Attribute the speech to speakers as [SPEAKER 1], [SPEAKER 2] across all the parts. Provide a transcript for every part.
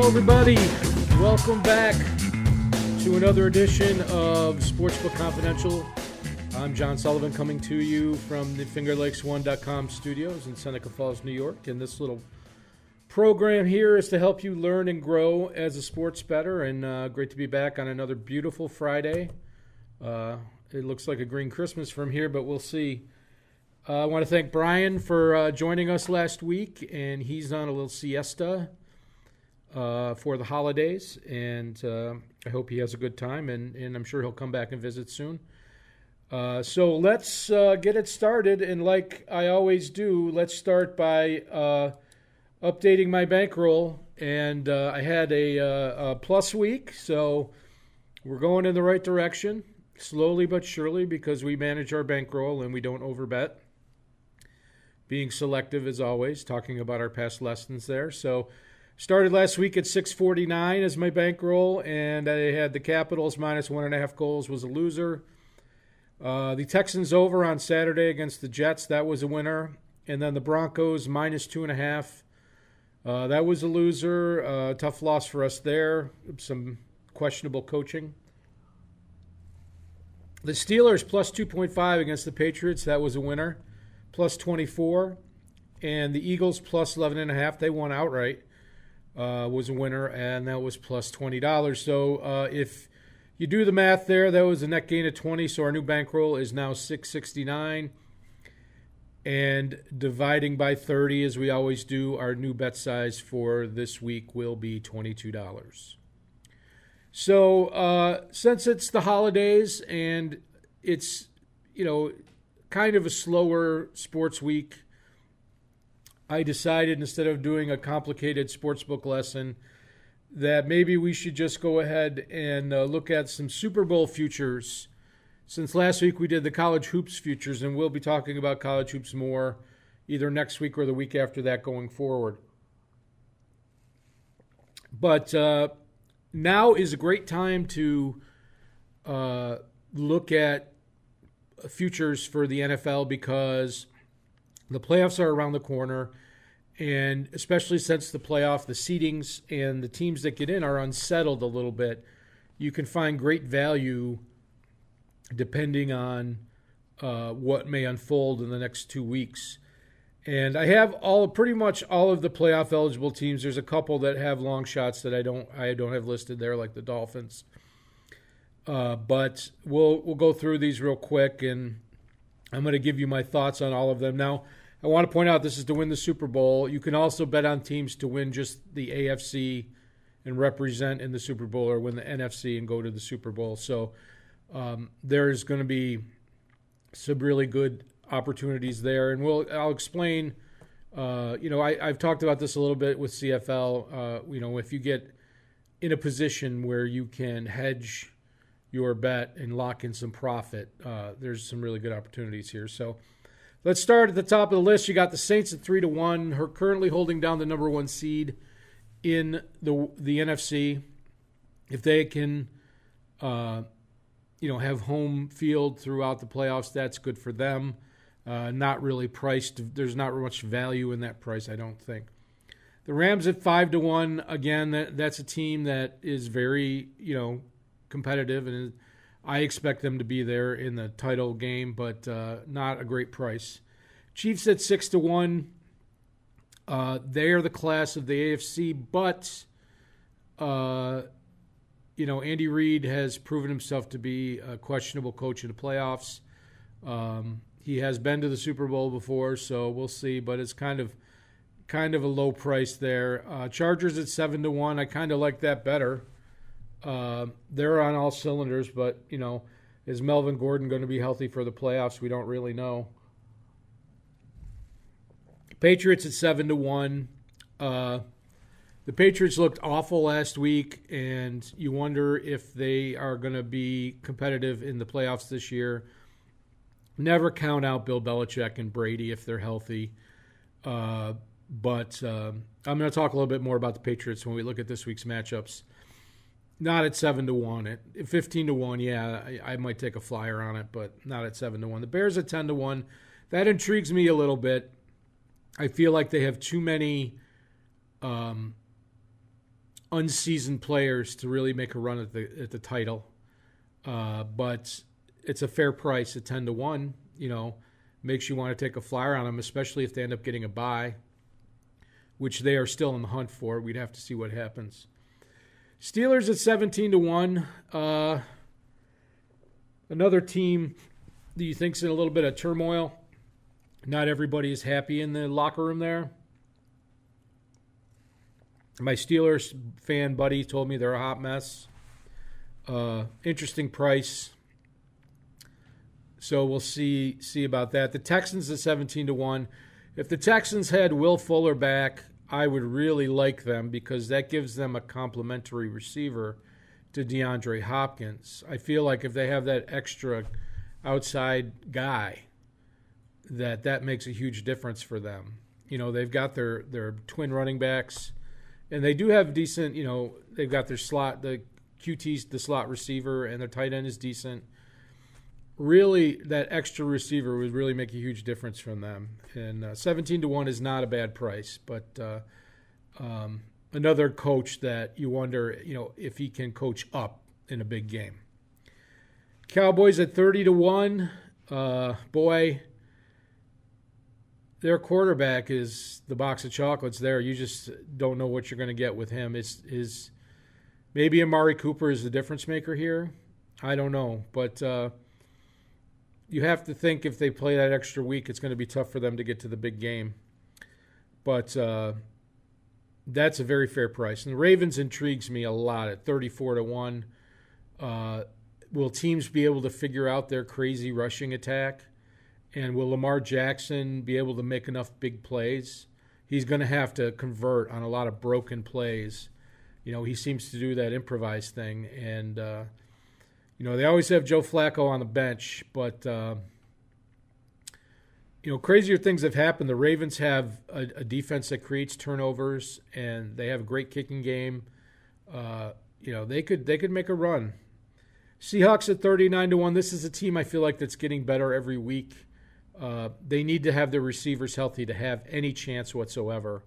[SPEAKER 1] everybody. Welcome back to another edition of Sportsbook Confidential. I'm John Sullivan coming to you from the FingerLakes1.com studios in Seneca Falls, New York. And this little program here is to help you learn and grow as a sports bettor. And great to be back on another beautiful Friday. It looks like a green Christmas from here, but we'll see. I want to thank Brian for joining us last week. And he's on a little siesta for the holidays, and I hope he has a good time, and I'm sure he'll come back and visit soon. So let's get it started, and like I always do, let's start by updating my bankroll, and I had a plus week, so we're going in the right direction, slowly but surely, because we manage our bankroll and we don't overbet. Being selective as always, talking about our past lessons there. So started last week at 649 as my bankroll, and I had the Capitals minus 1.5 goals was a loser. The Texans over on Saturday against the Jets, that was a winner. And then the Broncos minus 2.5. That was a loser. Tough loss for us there. Some questionable coaching. The Steelers plus 2.5 against the Patriots, that was a winner. Plus 24. And the Eagles plus 11.5. They won outright. Was a winner, and that was plus $20. So if you do the math there, that was a net gain of 20. So our new bankroll is now 669. And dividing by 30, as we always do, our new bet size for this week will be $22. So since it's the holidays and it's, kind of a slower sports week, I decided instead of doing a complicated sportsbook lesson that maybe we should just go ahead and look at some Super Bowl futures. Since last week we did the college hoops futures, and we'll be talking about college hoops more either next week or the week after that going forward. But now is a great time to look at futures for the NFL because the playoffs are around the corner, and especially since the seedings and the teams that get in are unsettled a little bit, you can find great value depending on what may unfold in the next 2 weeks. And I have pretty much all of the playoff eligible teams. There's a couple that have long shots that I don't have listed there, like the Dolphins. But we'll go through these real quick, and I'm going to give you my thoughts on all of them. Now, I want to point out this is to win the Super Bowl. You can also bet on teams to win just the AFC and represent in the Super Bowl, or win the NFC and go to the Super Bowl. So there's going to be some really good opportunities there. And I'll explain, I've talked about this a little bit with CFL. If you get in a position where you can hedge your bet and lock in some profit, there's some really good opportunities here. So let's start at the top of the list. You got the Saints at 3-1. Her currently holding down the number 1 seed in the NFC. If they can, have home field throughout the playoffs, that's good for them. Not really priced. There's not much value in that price, I don't think. The Rams at 5-1. Again, that's a team that is very, competitive, and I expect them to be there in the title game, but not a great price. Chiefs at 6-1. They are the class of the AFC, but Andy Reid has proven himself to be a questionable coach in the playoffs. He has been to the Super Bowl before, so we'll see, but it's kind of a low price there. Chargers at 7-1. I kind of like that better. They're on all cylinders, but, is Melvin Gordon going to be healthy for the playoffs? We don't really know. Patriots at 7-1. The Patriots looked awful last week, and you wonder if they are going to be competitive in the playoffs this year. Never count out Bill Belichick and Brady if they're healthy. But I'm going to talk a little bit more about the Patriots when we look at this week's matchups. Not at 7-1. At 15-1, yeah, I might take a flyer on it, but not at 7-1. The Bears at 10-1. That intrigues me a little bit. I feel like they have too many unseasoned players to really make a run at the title. But it's a fair price at 10-1. Makes you want to take a flyer on them, especially if they end up getting a bye, which they are still in the hunt for. We'd have to see what happens. Steelers at 17-1. Another team that you think's in a little bit of turmoil. Not everybody is happy in the locker room there. My Steelers fan buddy told me they're a hot mess. Interesting price. So we'll see about that. The Texans at 17-1. If the Texans had Will Fuller back, I would really like them because that gives them a complimentary receiver to DeAndre Hopkins. I feel like if they have that extra outside guy, that makes a huge difference for them. They've got their twin running backs, and they do have decent, they've got their slot, the QT's the slot receiver, and their tight end is decent. Really, that extra receiver would really make a huge difference from them. And 17-1 is not a bad price, but another coach that you wonder, if he can coach up in a big game. Cowboys at 30-1. Boy, their quarterback is the box of chocolates there. You just don't know what you're going to get with him. Maybe Amari Cooper is the difference maker here. I don't know, but you have to think if they play that extra week, it's going to be tough for them to get to the big game. But that's a very fair price. And the Ravens intrigues me a lot at 34-1. Will teams be able to figure out their crazy rushing attack? And will Lamar Jackson be able to make enough big plays? He's going to have to convert on a lot of broken plays. He seems to do that improvised thing. And, they always have Joe Flacco on the bench. But, crazier things have happened. The Ravens have a defense that creates turnovers, and they have a great kicking game. They could make a run. Seahawks at 39-1. This is a team I feel like that's getting better every week. They need to have their receivers healthy to have any chance whatsoever.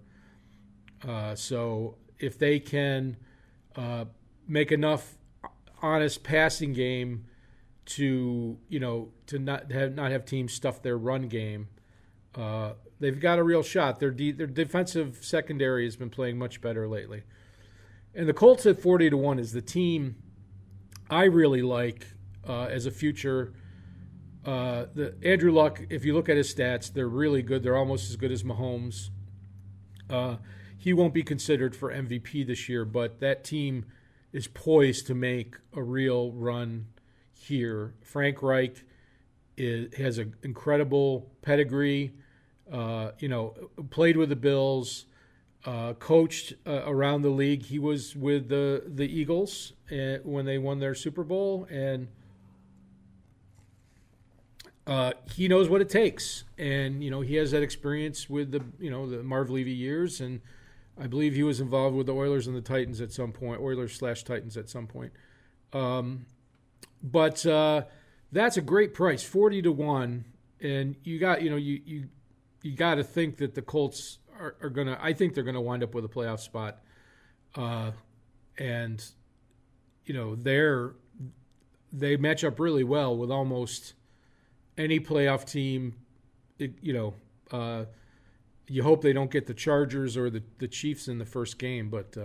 [SPEAKER 1] So if they can make enough honest passing game to not have teams stuff their run game, they've got a real shot. Their defensive secondary has been playing much better lately. And the Colts at 40-1 is the team I really like as a future. The Andrew Luck, if you look at his stats, they're really good. They're almost as good as Mahomes. He won't be considered for MVP this year, but that team is poised to make a real run here. Frank Reich has an incredible pedigree. Played with the Bills, coached around the league. He was with the Eagles when they won their Super Bowl, and he knows what it takes. And he has that experience with the Marv Levy years, and I believe he was involved with the Oilers and the Titans at some point, Oilers/Titans at some point. But that's a great price, 40-1, and you got you got to think that the Colts are gonna. I think they're gonna wind up with a playoff spot, and they match up really well with almost any playoff team. You hope they don't get the Chargers or the Chiefs in the first game, but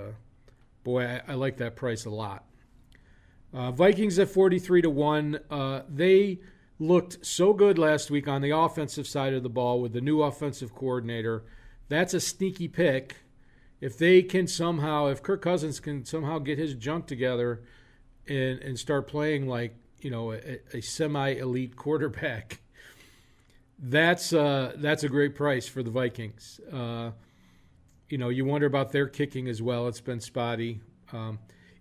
[SPEAKER 1] boy, I like that price a lot. Vikings at 43-1. They looked so good last week on the offensive side of the ball with the new offensive coordinator. That's a sneaky pick. If Kirk Cousins can somehow get his junk together and start playing like a semi-elite quarterback, that's a great price for the Vikings. You wonder about their kicking as well. It's been spotty.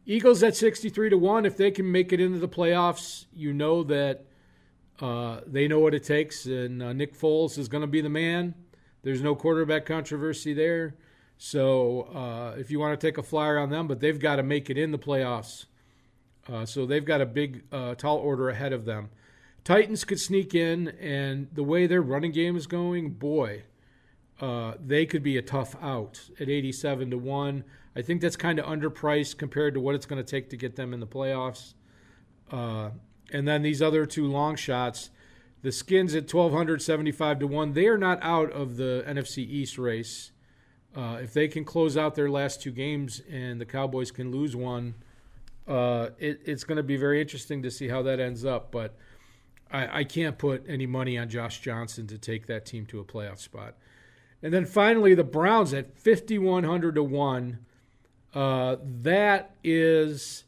[SPEAKER 1] Eagles at 63-1. If they can make it into the playoffs, that they know what it takes, and Nick Foles is going to be the man. There's no quarterback controversy there. So if you want to take a flyer on them, but they've got to make it in the playoffs. So they've got a big, tall order ahead of them. Titans could sneak in, and the way their running game is going, boy, they could be a tough out at 87-1. I think that's kind of underpriced compared to what it's going to take to get them in the playoffs. And then these other two long shots, the Skins at 1,275-1, they are not out of the NFC East race. If they can close out their last two games and the Cowboys can lose one, it's going to be very interesting to see how that ends up. But I can't put any money on Josh Johnson to take that team to a playoff spot. And then finally, the Browns at 5,100-1. That is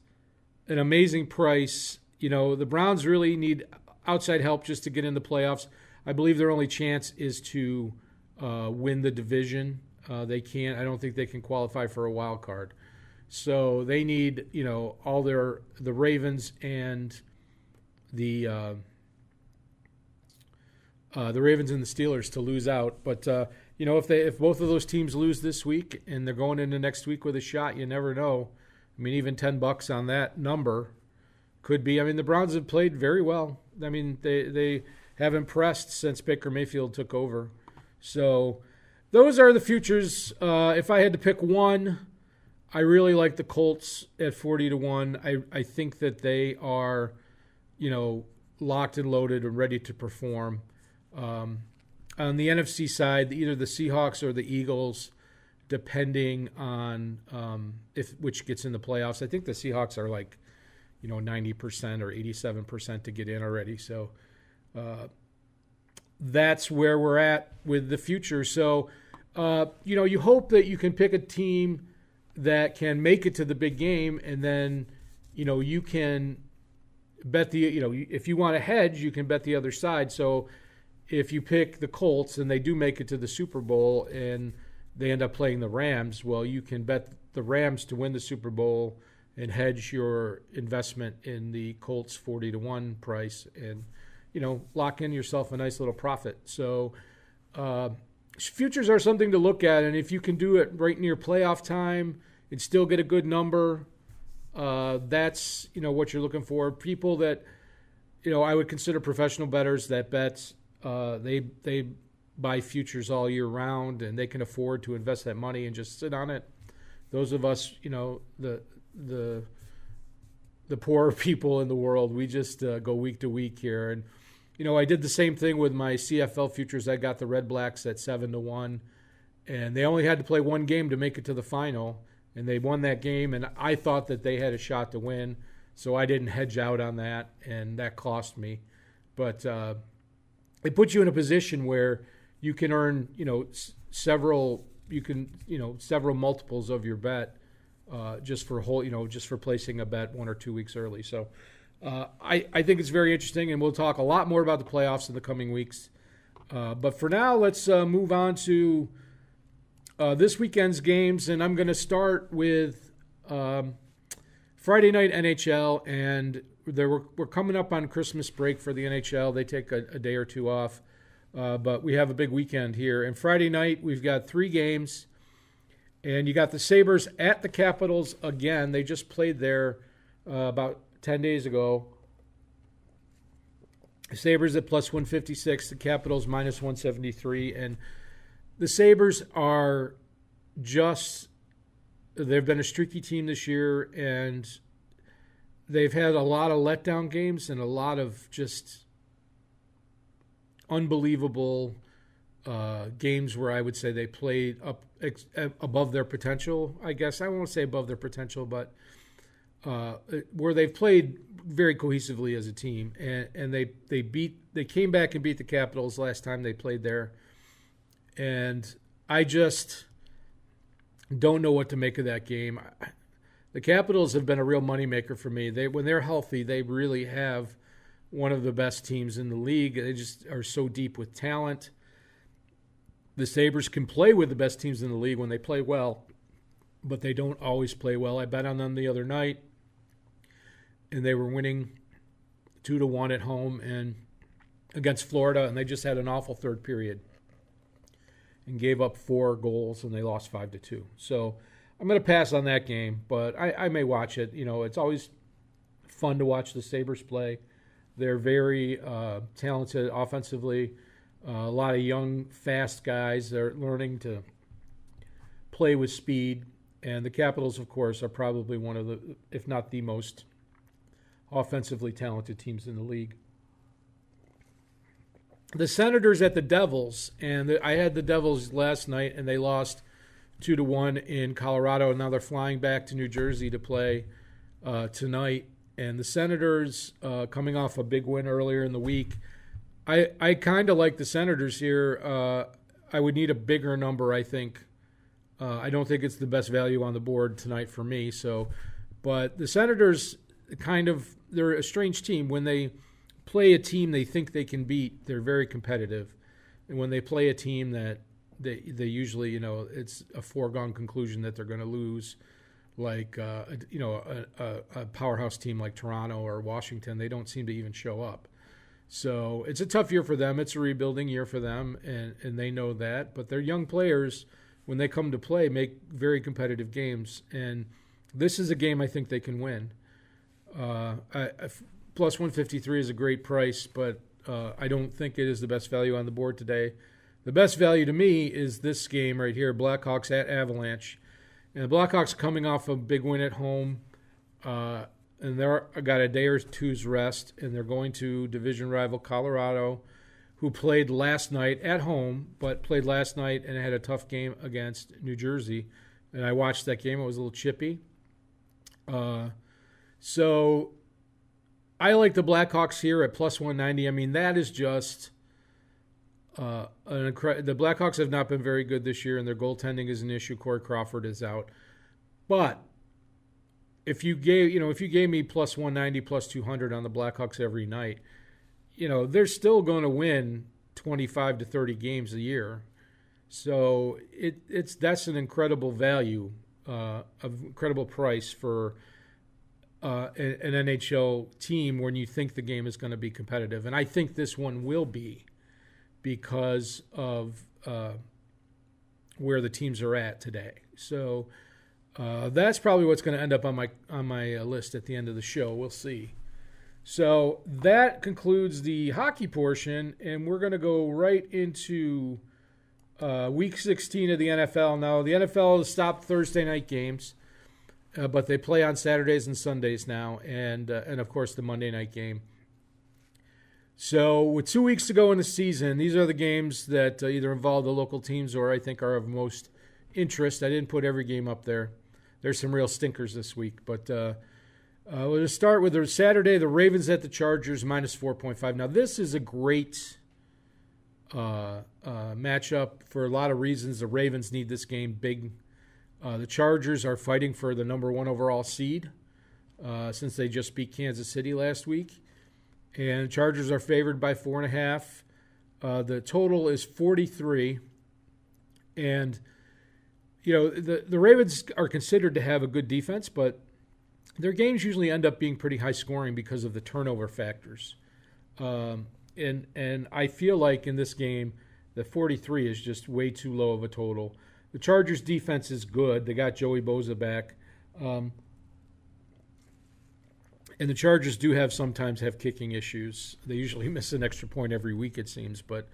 [SPEAKER 1] an amazing price. You know, the Browns really need outside help just to get in the playoffs. I believe their only chance is to win the division. They can't. I don't think they can qualify for a wild card. So they need, you know, all the Ravens and the Steelers to lose out. But you know, if both of those teams lose this week and they're going into next week with a shot, you never know. I mean, even $10 on that number could be. I mean, the Browns have played very well. I mean, they have impressed since Baker Mayfield took over. So those are the futures. If I had to pick one, I really like the Colts at 40-1. I think that they are, you know, locked and loaded and ready to perform. On the NFC side, either the Seahawks or the Eagles, depending on which gets in the playoffs. I think the Seahawks are like, you know, 90% or 87% to get in already. So that's where we're at with the future. So, you know, you hope that you can pick a team that can make it to the big game, and then, you know, you can bet if you want to hedge, you can bet the other side. So if you pick the Colts and they do make it to the Super Bowl and they end up playing the Rams, well, you can bet the Rams to win the Super Bowl and hedge your investment in the Colts 40-1 price and, you know, lock in yourself a nice little profit. So futures are something to look at, and if you can do it right near playoff time and still get a good number, that's, you know, what you're looking for. People that, you know, I would consider professional bettors that bet, they buy futures all year round and they can afford to invest that money and just sit on it. Those of us, you know, the poorer people in the world, we just go week to week here. And, you know, I did the same thing with my CFL futures. I got the Red Blacks at 7-1, and they only had to play one game to make it to the final, and they won that game, and I thought that they had a shot to win, so I didn't hedge out on that, and that cost me. But it puts you in a position where you can earn, you know, several multiples of your bet just for placing a bet 1 or 2 weeks early. So I think it's very interesting, and we'll talk a lot more about the playoffs in the coming weeks. But for now, let's move on to this weekend's games, and I'm going to start with Friday night NHL, and we're coming up on Christmas break for the NHL. They take a day or two off, but we have a big weekend here. And Friday night, we've got 3 games, and you got the Sabres at the Capitals again. They just played there about 10 days ago. The Sabres at plus 156, the Capitals minus 173, and the Sabres are they've been a streaky team this year, and they've had a lot of letdown games and a lot of just unbelievable games where I would say they played up above their potential, I guess. I won't say above their potential, but where they've played very cohesively as a team, and they came back and beat the Capitals last time they played there, and I just don't know what to make of that game. The Capitals have been a real moneymaker for me. When they're healthy, they really have one of the best teams in the league. They just are so deep with talent. The Sabres can play with the best teams in the league when they play well, but they don't always play well. I bet on them the other night, and they were winning 2-1 at home and against Florida, and they just had an awful third period and gave up 4 goals, and they lost 5-2. So I'm going to pass on that game, but I may watch it. You know, it's always fun to watch the Sabres play. They're very talented offensively. A lot of young, fast guys that are learning to play with speed. And the Capitals, of course, are probably one of the, if not the most offensively talented teams in the league. The Senators at the Devils, and I had the Devils last night, and they lost 2-1 in Colorado, and now they're flying back to New Jersey to play tonight. And the Senators, coming off a big win earlier in the week, I kind of like the Senators here. I would need a bigger number, I think. I don't think it's the best value on the board tonight for me. But the Senators they're a strange team. When they play a team they think they can beat, they're very competitive. And when they play a team that they usually, it's a foregone conclusion that they're going to lose, like, a powerhouse team like Toronto or Washington, they don't seem to even show up. So it's a tough year for them. It's a rebuilding year for them, and they know that. But their young players, when they come to play, make very competitive games. And this is a game I think they can win. Plus 153 is a great price, but I don't think it is the best value on the board today. The best value to me is this game right here, Blackhawks at Avalanche. And the Blackhawks coming off a big win at home, and they're got a day or two's rest, and they're going to division rival Colorado, who played last night at home, but played last night and had a tough game against New Jersey. And I watched that game. It was a little chippy. So I like the Blackhawks here at plus 190. I mean, that is just the Blackhawks have not been very good this year, and their goaltending is an issue. Corey Crawford is out. But if you gave me plus 190, plus 200 on the Blackhawks every night, they're still going to win 25 to 30 games a year. So that's an incredible value, an incredible price for an NHL team when you think the game is going to be competitive. And I think this one will be because of where the teams are at today. So that's probably what's going to end up on my list at the end of the show. We'll see. So that concludes the hockey portion, and we're going to go right into Week 16 of the NFL. Now, the NFL has stopped Thursday night games, but they play on Saturdays and Sundays now, and of course the Monday night game. So with 2 weeks to go in the season, these are the games that either involve the local teams or I think are of most interest. I didn't put every game up there. There's some real stinkers this week, but we'll just start with the Saturday, the Ravens at the Chargers, minus 4.5. Now, this is a great matchup for a lot of reasons. The Ravens need this game big. The Chargers are fighting for the number 1 overall seed since they just beat Kansas City last week. And Chargers are favored by 4.5. The total is 43. And, the Ravens are considered to have a good defense, but their games usually end up being pretty high scoring because of the turnover factors. And I feel like in this game, the 43 is just way too low of a total. The Chargers' defense is good. They got Joey Bosa back. And the Chargers do sometimes have kicking issues. They usually miss an extra point every week, it seems. But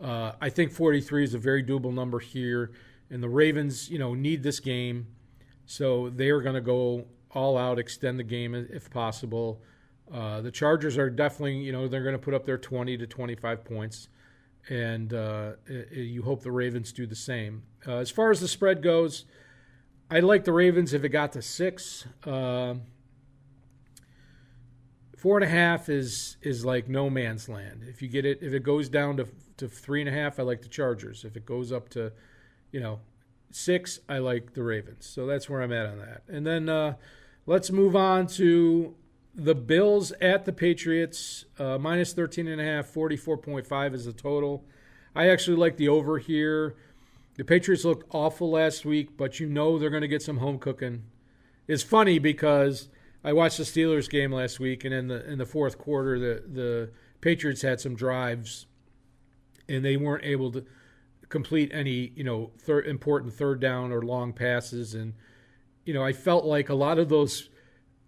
[SPEAKER 1] I think 43 is a very doable number here. And the Ravens, need this game. So they are going to go all out, extend the game if possible. The Chargers are definitely, they're going to put up their 20 to 25 points. And you hope the Ravens do the same. As far as the spread goes, I like the Ravens if it got to 6. 4.5 is like no man's land. If it goes down to 3.5, I like the Chargers. If it goes up to, 6, I like the Ravens. So that's where I'm at on that. And then let's move on to the Bills at the Patriots. Minus 13.5, 44.5 is the total. I actually like the over here. The Patriots looked awful last week, but they're going to get some home cooking. It's funny because I watched the Steelers game last week, and in the fourth quarter, the Patriots had some drives, and they weren't able to complete any important third down or long passes. And I felt like a lot of those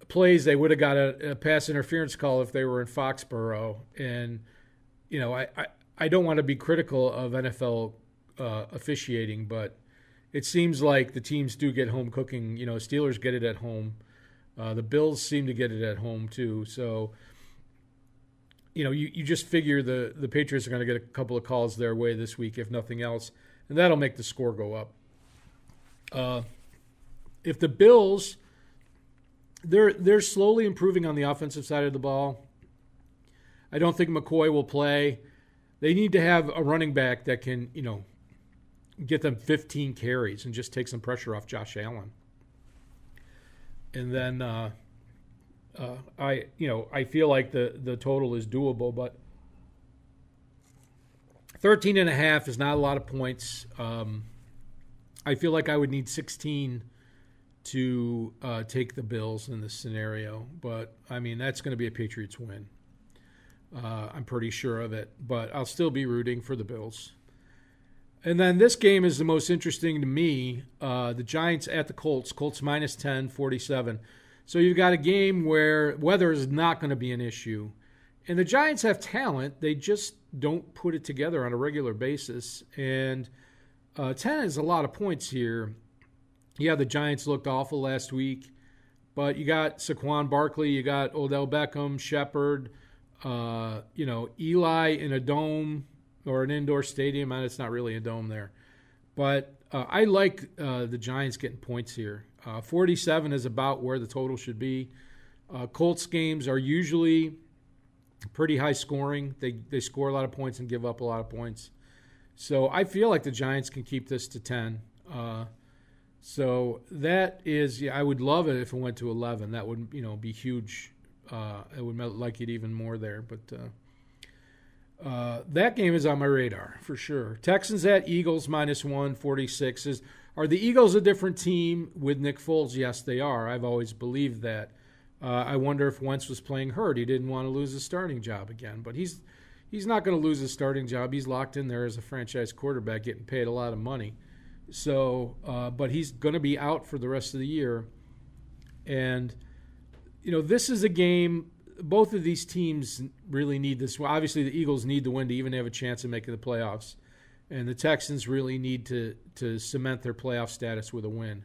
[SPEAKER 1] plays they would have got a pass interference call if they were in Foxborough. And I don't want to be critical of NFL officiating, but it seems like the teams do get home cooking. Steelers get it at home. The Bills seem to get it at home too. So, you just figure the Patriots are going to get a couple of calls their way this week, if nothing else, and that'll make the score go up. If the Bills, they're slowly improving on the offensive side of the ball. I don't think McCoy will play. They need to have a running back that can, get them 15 carries and just take some pressure off Josh Allen. And then I feel like the total is doable, but 13.5 is not a lot of points. I feel like I would need 16 to take the Bills in this scenario, but that's going to be a Patriots win. I'm pretty sure of it, but I'll still be rooting for the Bills. And then this game is the most interesting to me. The Giants at the Colts. Colts minus 10, 47. So you've got a game where weather is not going to be an issue. And the Giants have talent. They just don't put it together on a regular basis. And 10 is a lot of points here. Yeah, the Giants looked awful last week. But you got Saquon Barkley. You got Odell Beckham, Shepard, Eli in a dome or an indoor stadium. And it's not really a dome there. But I like the Giants getting points here. 47 is about where the total should be. Colts games are usually pretty high scoring. They score a lot of points and give up a lot of points. So I feel like the Giants can keep this to 10. So that is, I would love it if it went to 11. That would, be huge. I would like it even more there. But that game is on my radar for sure. Texans at Eagles minus 146. Are the Eagles a different team with Nick Foles? Yes, they are. I've always believed that. I wonder if Wentz was playing hurt. He didn't want to lose his starting job again. But he's not going to lose his starting job. He's locked in there as a franchise quarterback, getting paid a lot of money. So, but he's going to be out for the rest of the year. And, this is a game. Both of these teams really need this. Well, obviously, the Eagles need the win to even have a chance of making the playoffs. And the Texans really need to cement their playoff status with a win.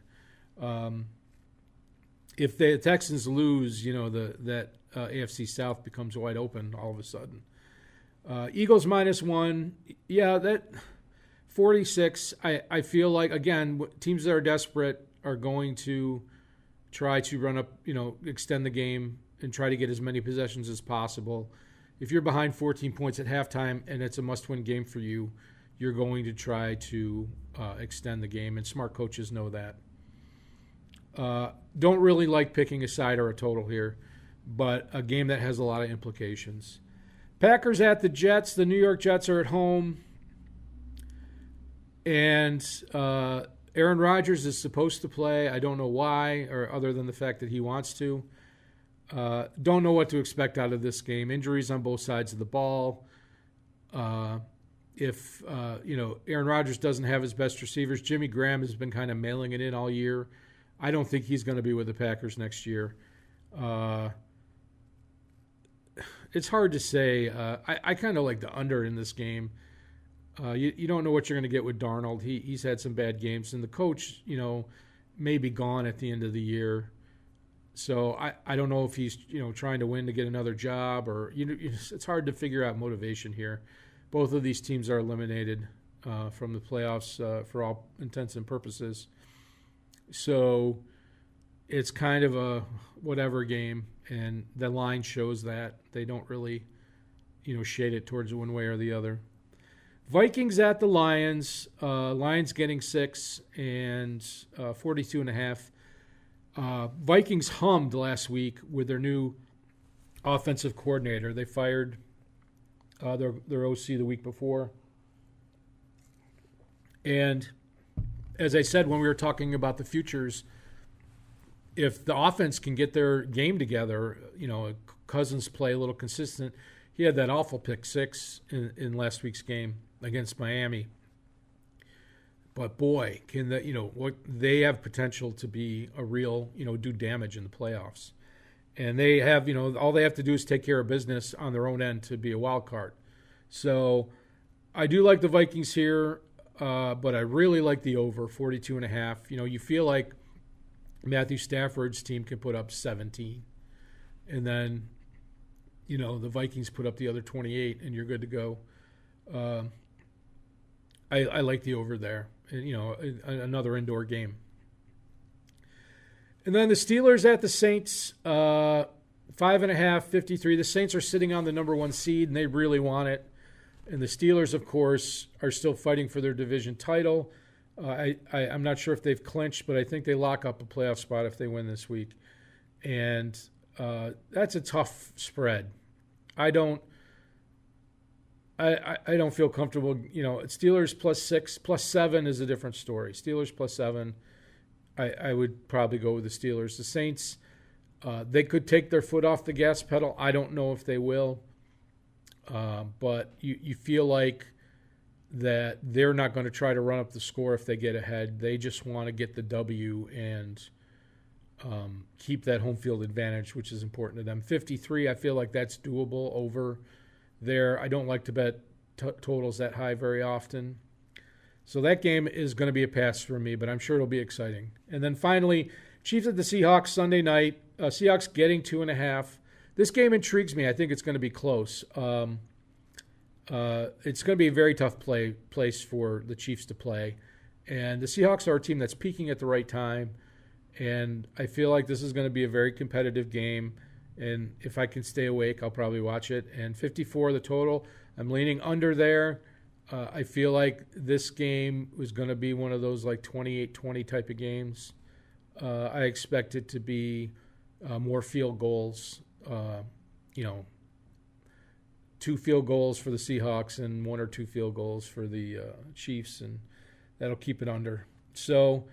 [SPEAKER 1] If the Texans lose, that AFC South becomes wide open all of a sudden. Eagles minus 1. Yeah, that 46. I feel like, again, teams that are desperate are going to try to run up, extend the game and try to get as many possessions as possible. If you're behind 14 points at halftime and it's a must-win game for you, you're going to try to extend the game, and smart coaches know that. Don't really like picking a side or a total here, but a game that has a lot of implications. Packers at the Jets. The New York Jets are at home, and Aaron Rodgers is supposed to play. I don't know why, or other than the fact that he wants to. Don't know what to expect out of this game. Injuries on both sides of the ball. If Aaron Rodgers doesn't have his best receivers, Jimmy Graham has been kind of mailing it in all year. I don't think he's going to be with the Packers next year. It's hard to say. I kind of like the under in this game. You don't know what you're going to get with Darnold. He's had some bad games, and the coach, may be gone at the end of the year. So I don't know if he's trying to win to get another job, or it's hard to figure out motivation here. Both of these teams are eliminated from the playoffs for all intents and purposes. So it's kind of a whatever game, and the line shows that. They don't really, shade it towards one way or the other. Vikings at the Lions. Lions getting 6 and 42.5. Vikings hummed last week with their new offensive coordinator. They fired their OC the week before. And as I said when we were talking about the futures, if the offense can get their game together, Cousins play a little consistent. He had that awful pick 6 in last week's game against Miami. But boy, can what they have potential to be a real, do damage in the playoffs. And they have, all they have to do is take care of business on their own end to be a wild card. So I do like the Vikings here, but I really like the over 42.5. You feel like Matthew Stafford's team can put up 17, and then the Vikings put up the other 28, and you're good to go. I like the over there. Another indoor game. And then the Steelers at the Saints, 5.5, 53. The Saints are sitting on the number 1 seed, and they really want it. And the Steelers, of course, are still fighting for their division title. I'm not sure if they've clinched, but I think they lock up a playoff spot if they win this week. And that's a tough spread. I don't feel comfortable. Steelers +6, +7 is a different story. Steelers +7, I would probably go with the Steelers. The Saints, they could take their foot off the gas pedal. I don't know if they will. But you feel like that they're not going to try to run up the score if they get ahead. They just want to get the W and keep that home field advantage, which is important to them. 53, I feel like that's doable over there. I don't like to bet totals that high very often. So that game is going to be a pass for me, but I'm sure it'll be exciting. And then finally, Chiefs at the Seahawks Sunday night. Seahawks getting 2.5. This game intrigues me. I think it's going to be close. It's going to be a very tough place for the Chiefs to play. And the Seahawks are a team that's peaking at the right time. And I feel like this is going to be a very competitive game. And if I can stay awake, I'll probably watch it. And 54 the total. I'm leaning under there. I feel like this game was going to be one of those like 28-20 type of games. I expect it to be more field goals. 2 field goals for the Seahawks and 1 or 2 field goals for the Chiefs, and that'll keep it under. So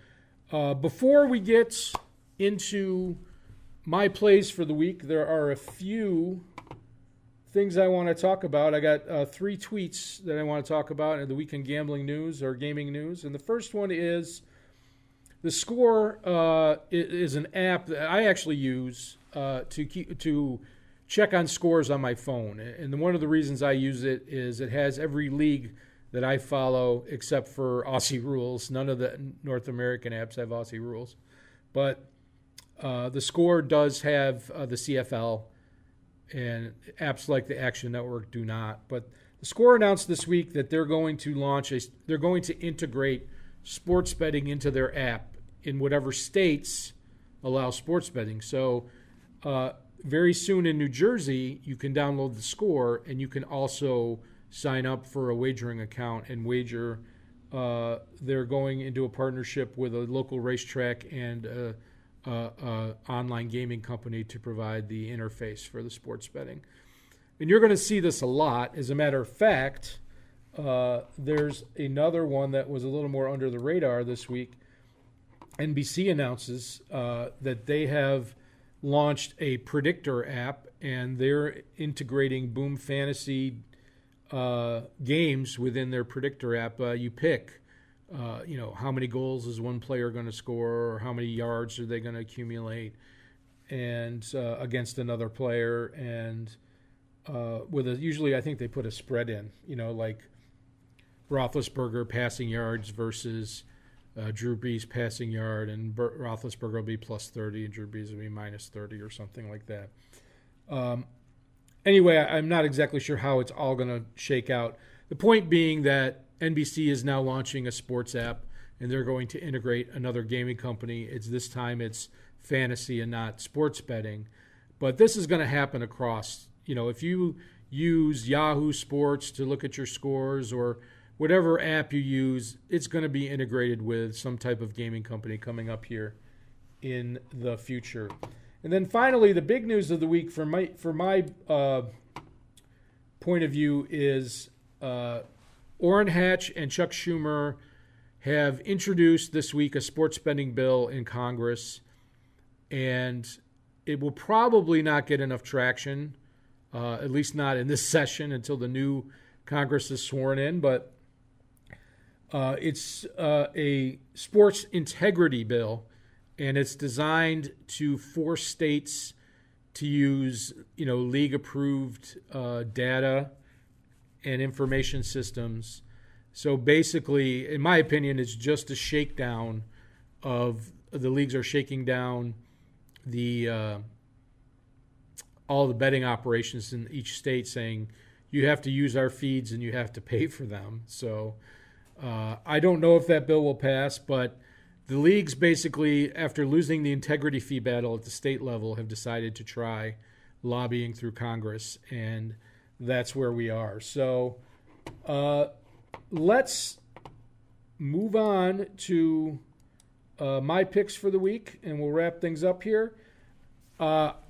[SPEAKER 1] before we get into my plays for the week, there are a few things I want to talk about. I got 3 tweets that I want to talk about in the weekend gambling news or gaming news. And the first one is The Score is an app that I actually use to check on scores on my phone. And one of the reasons I use it is it has every league that I follow except for Aussie rules. None of the North American apps have Aussie rules. But The Score does have the CFL, and apps like the Action Network do not. But The Score announced this week that they're going to integrate sports betting into their app in whatever states allow sports betting. So very soon in New Jersey, you can download The Score, and you can also sign up for a wagering account and wager. They're going into a partnership with a local racetrack and online gaming company to provide the interface for the sports betting. And you're going to see this a lot. As a matter of fact, there's another one that was a little more under the radar this week. NBC announces that they have launched a predictor app, and they're integrating Boom Fantasy games within their predictor app. You pick, how many goals is one player going to score, or how many yards are they going to accumulate, and against another player, and usually I think they put a spread in, like Roethlisberger passing yards versus Drew Brees passing yard, and Roethlisberger will be +30 and Drew Brees will be -30 or something like that. Anyway, I'm not exactly sure how it's all going to shake out. The point being that NBC is now launching a sports app, and they're going to integrate another gaming company. This time it's fantasy and not sports betting. But this is going to happen across, if you use Yahoo Sports to look at your scores or whatever app you use, it's going to be integrated with some type of gaming company coming up here in the future. And then finally, the big news of the week from my point of view is Orrin Hatch and Chuck Schumer have introduced this week a sports betting bill in Congress, and it will probably not get enough traction, at least not in this session until the new Congress is sworn in, but it's a sports integrity bill, and it's designed to force states to use, league-approved data and information systems. So basically, in my opinion, it's just a shakedown of the leagues are shaking down the all the betting operations in each state, saying you have to use our feeds and you have to pay for them. So I don't know if that bill will pass, but the leagues basically, after losing the integrity fee battle at the state level, have decided to try lobbying through Congress, and that's where we are. So let's move on to my picks for the week, and we'll wrap things up here.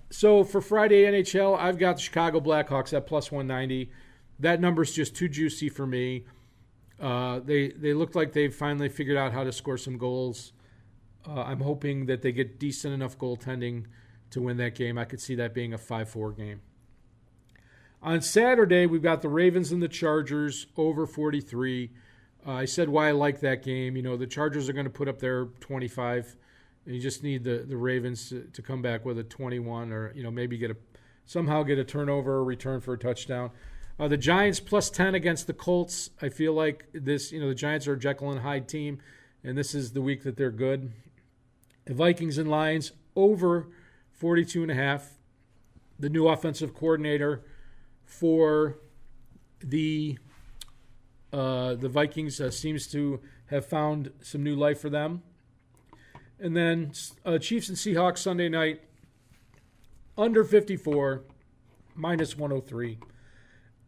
[SPEAKER 1] So for Friday NHL, I've got the Chicago Blackhawks at plus 190. That number's just too juicy for me. They look like they've finally figured out how to score some goals. I'm hoping that they get decent enough goaltending to win that game. I could see that being a 5-4 game. On Saturday, we've got the Ravens and the Chargers over 43. I said why I like that game. You know, the Chargers are going to put up their 25. You just need the Ravens to come back with a 21 or, you know, maybe somehow get a turnover or return for a touchdown. The Giants plus 10 against the Colts. I feel like this, you know, the Giants are a Jekyll and Hyde team, and this is the week that they're good. The Vikings and Lions over 42.5. The new offensive coordinator for the Vikings seems to have found some new life for them. And then Chiefs and Seahawks Sunday night, under 54, minus 103.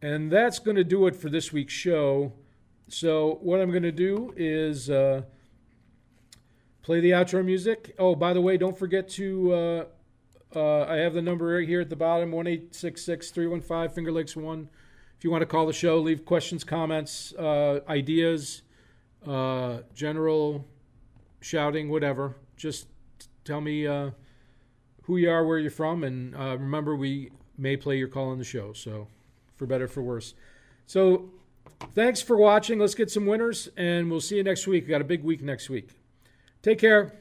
[SPEAKER 1] And that's going to do it for this week's show. So what I'm going to do is play the outro music. Oh, by the way, don't forget to, I have the number right here at the bottom, 1-866-315 Finger Lakes 1. If you want to call the show, leave questions, comments, ideas, general shouting, whatever. Just tell me who you are, where you're from, and remember, we may play your call on the show, so for better, for worse. So thanks for watching. Let's get some winners, and we'll see you next week. We got a big week next week. Take care.